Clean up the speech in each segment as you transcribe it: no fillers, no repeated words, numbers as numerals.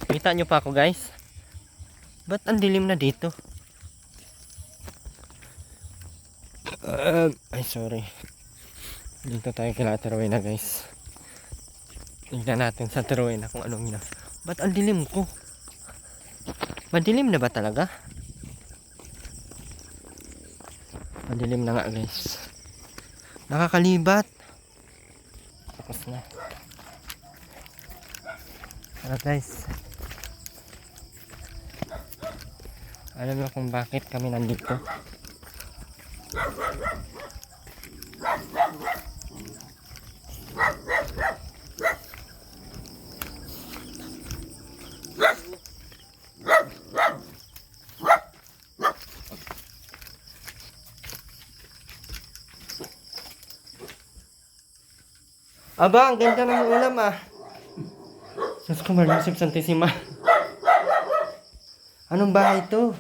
Kita nyo pa ako guys? Ba't ang dilim na dito? Ay sorry. Dito tayo kila Terwena guys. Tignan natin sa Terwena kung anong yun. Ba't ang dilim ko? Madilim na ba talaga? Madilim na nga guys. Nakakalibat. Tapos na. Tara guys. Alam mo kung bakit kami nandito? Aba, ang ganda ng ulam ah. Diyos ko, Marlusip Santissima. Anong bahay to?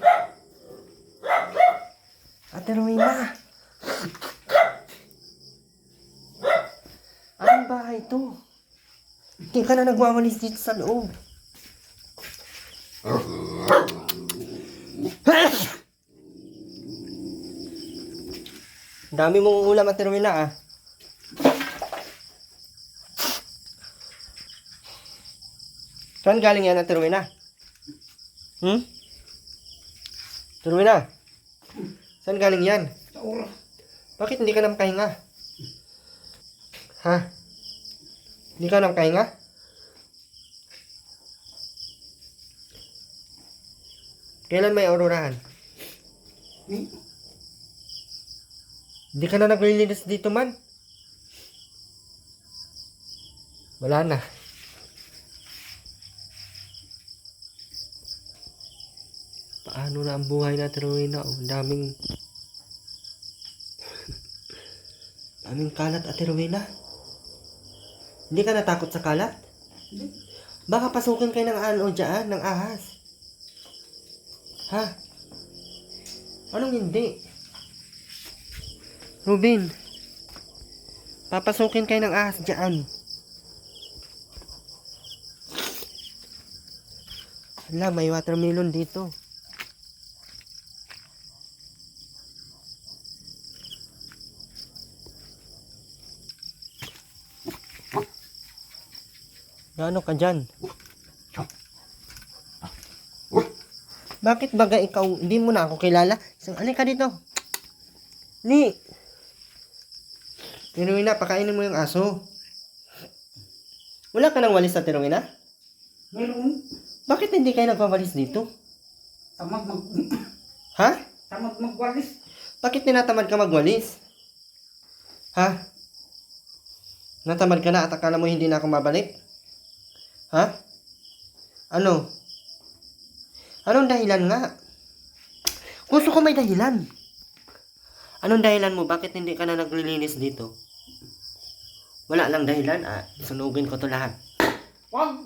Ate Rowena. Anong bahay to? Hindi ka na nagwawalis dito sa loob. Dami mong ulam, Ate Rowena ah. Saan galing yan, Ate Rowena? Ate Rowena? Saan galing yan? Sa oras. Bakit hindi ka na makahinga? Ha? Hindi ka na makahinga? Kailan may aurorahan? Hindi ka na naglilinis dito man? Wala na. Paano na ang buhay natin, Rowena? Oh, daming kalat, Ate Rowena. Hindi ka natakot sa kalat? Baka pasukin kayo ng ano dyan, ng ahas. Ha? Anong hindi? Rubin, papasukin kayo ng ahas dyan. Hala, may watermelon dito. Gaano ka dyan? Bakit baga ikaw, hindi mo na ako kilala? So, alin ka dito? Ni! Rowena, pakainin mo yung aso. Wala ka nang walis sa Rowena? Meron. Bakit hindi kayo nagpawalis dito? Tamad Ha? magwalis. Bakit tinatamad ka magwalis? Ha? Natamad ka na at akala mo hindi na ako mabalik? Ha? Ano? Anong dahilan nga? Gusto ko may dahilan. Anong dahilan mo? Bakit hindi ka na naglilinis dito? Wala lang dahilan. Sunugin ko to lahat. Wag.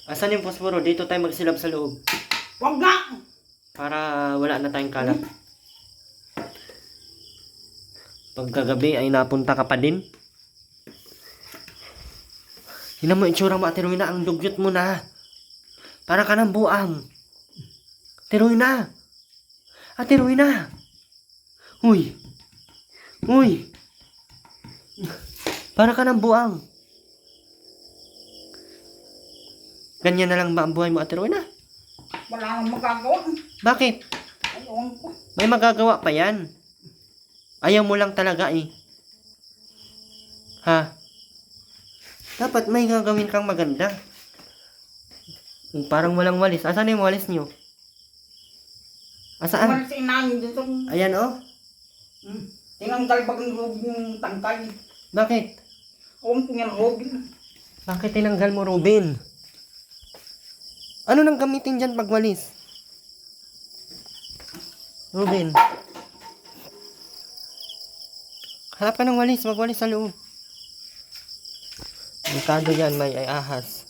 Asan yung posporo? Dito tayo magsilab sa loob. Wag nga. Para wala na tayong kalat. Pagkagabi ay napunta ka pa din. Tingnan mo itsura mo, Ate Rowena, ang dugyot mo na. Para ka ng buang. Ate Rowena. Ate Rowena. Uy. Uy. Para ka ng buang. Ganyan na lang ba ang buhay mo, Ate Rowena? Wala nang magagawa. Bakit? Ayaw ko. May magagawa pa yan. Ayaw mo lang talaga eh. Ha? Dapat may gagawin kang maganda. Parang walang walis. Asan yung walis niyo? Asaan? Wala si inahin dito. Ayan oh. Tinanggal bagang Robin yung tangkay. Bakit? Kung tingnan Robin. Bakit tinanggal mo, Robin? Ano nang gamitin dyan pag walis? Robin. Hanap ka ng walis. Magwalis sa loob. Delikado yan. May ahas.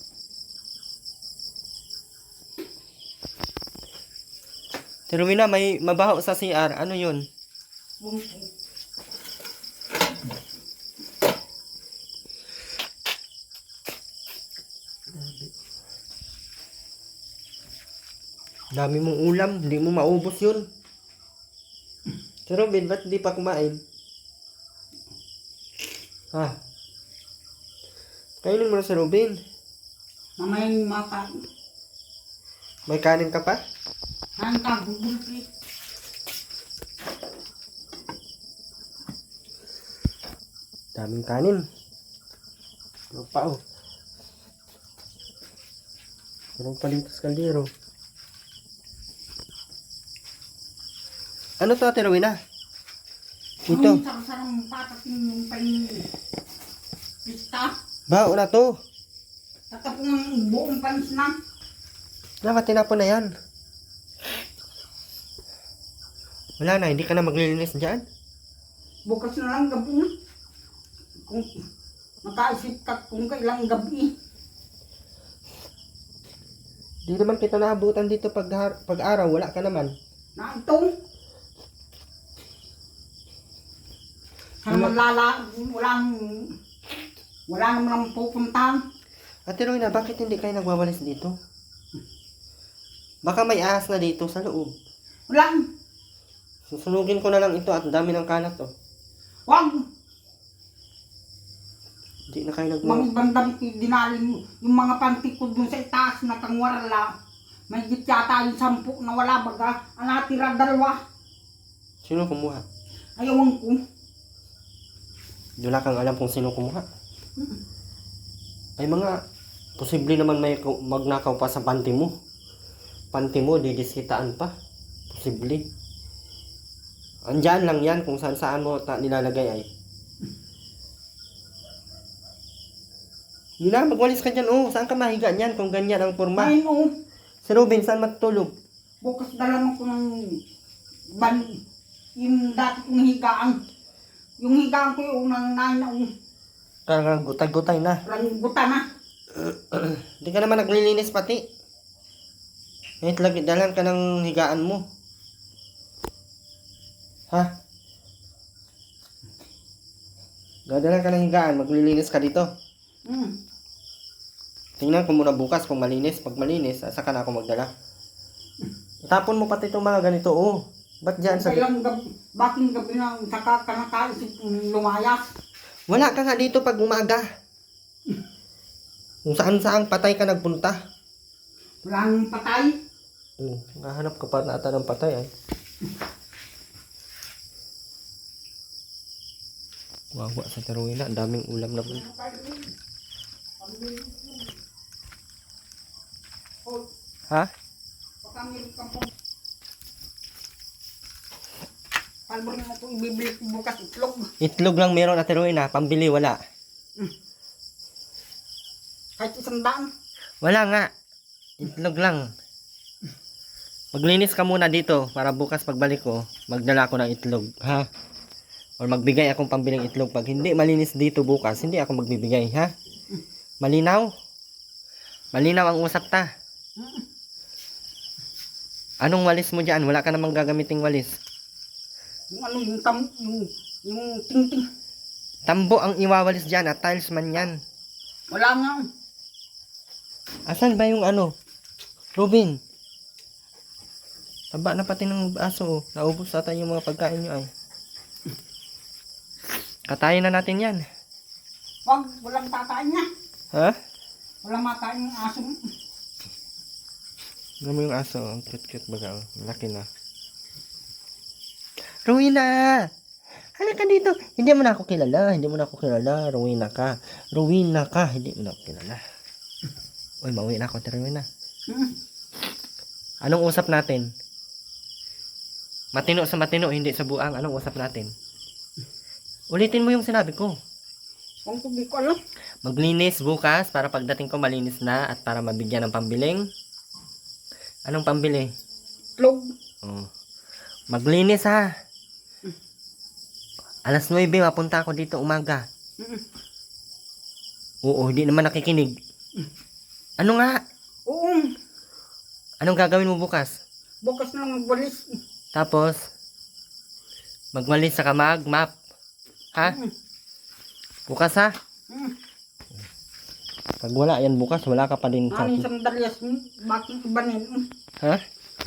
Rowena, may mabaho sa CR. Ano yun? Dami mong ulam, hindi mo maubos yun. Si Robin, ba't di pa kumain? Ha? Kainin mo na si Robin. Mamaya yung makain. May kanin ka pa? Ang kagugulpi. Daming kanin. Ano pa oh? Anong palitas kaldero? Ano to, Ate Rowena? Ito. Ang sarang patating yung pain. Pista. Bao na to. Tatapong ang buong panis na. Dapat tinapon na yan. Wala na, hindi ka na maglilinis dyan. Bukas na lang gabi na. Kung makaisip ka kung kailang gabi. Di naman kita naabutan dito pag araw, wala ka naman. Na ito. Sana wala naman ang pupuntahan. Ate Rowena, bakit hindi kayo nagwawalis dito? Baka may ahas na dito sa loob. Wala. Susunugin ko na lang ito at dami ng kalat oh. Wag. Hindi na kayo Mga ibang damit dinalin yung mga panty ko dun sa itaas na kangwarala. May git yata yung 10 na wala baga. Ang natira 2. Sino kumuha? Ayawan ko. Wala kang alam kung sino kumuha. Ay mga, posible naman may magnakaw pa sa panty mo. Panty mo, didisitaan pa. Posible. Andyan lang yan kung saan mo nilalagay ay. Yun na, magwalis ka dyan. Oh, saan ka mahiga niyan kung ganyan ang forma? Ay no. Si Robin, saan matutulog? Bukas dala ko ng yung dati kong higaan. Yung higaan ko yung nang Gutay-gutay na. ranggutan na. Hindi ka naman naglilinis pati. Kahit lagi dalan ka ng higaan mo. Ha? Gadalan ka ng higaan, maglilinis ka dito. Tingnan ko muna bukas kung malinis. Pag malinis, saka na ako magdala. Itapon mo pati itong mga ganito, oh. Ba't dyan sa... Kailang gabi, baking gabi na saka ka nakaisip lumayas. Wala ka nga dito pag umaga. Kung saan patay ka nagpunta. Wala nang patay. Oh, nahanap ka pa nata ng patay ay. Wawa sa Rowena, ang daming ulam na po. Ha? Palbor mo ko ibibili ko bukas itlog. Itlog lang meron, Ate Rowena, pambili wala. Kahit 100. Wala nga. Itlog lang. Maglinis ka muna dito para bukas pagbalik ko, magdala ako ng itlog, ha? Or magbigay akong pambiling itlog. Pag hindi malinis dito bukas, hindi ako magbibigay, ha? Malinaw? Malinaw ang usap ta. Anong walis mo dyan? Wala ka namang gagamiting walis. Yung ano, yung tingting. Tambo ang iwawalis dyan at tiles man yan. Wala nga. Asan ba yung ano? Robin. Taba na pati ng aso, oh. Naubos ata yung mga pagkain nyo ay. Katayin na natin yan. Wag, walang tatayin niya. Ha? Walang makain yung aso. Ano mo yung aso? Ang cute-cute baga. Oh. Malaki na. Rowena! Halika dito. Hindi mo na ako kilala. Hindi mo na ako kilala. Rowena ka. Rowena ka. Hindi mo na ako kilala. Uy, mauwi na ako. Rowena. Anong usap natin? Matino sa matino, hindi sa buang. Anong usap natin? Ulitin mo yung sinabi ko. Kung hindi ko alam. Maglinis bukas para pagdating ko malinis na at para mabigyan ng pambiling. Anong pambili? Itlog. Oh. Maglinis ha. Alas 9 mapunta ako dito umaga. Oo, hindi naman nakikinig. Ano nga? Oo. Anong gagawin mo bukas? Bukas na lang magwalis. Tapos, magwalis sa mag-map. Ha? Bukas ha? Pag wala yan bukas, wala ka pa din sa... Ano yung sandalyas mo? Bakit iba nito? Ha?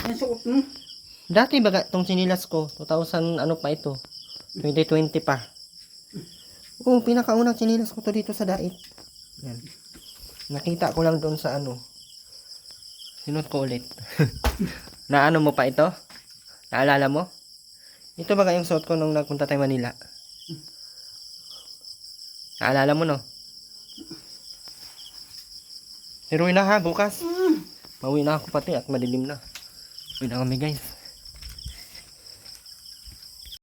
Yan suot mo. Dati baga tong sinilas ko, 2000 ano pa ito? 2020 pa. Oo, pinakaunang sinilas ko to dito sa dait. Yan. Nakita ko lang doon sa ano. Sinuot ko ulit. Naano mo pa ito? Naalala mo? Ito baga yung suot ko nung nagpunta tayo Manila. Naalala mo, no? Pero na ha, bukas. Mauwi na ako pati at madilim na. Uwi na kami guys.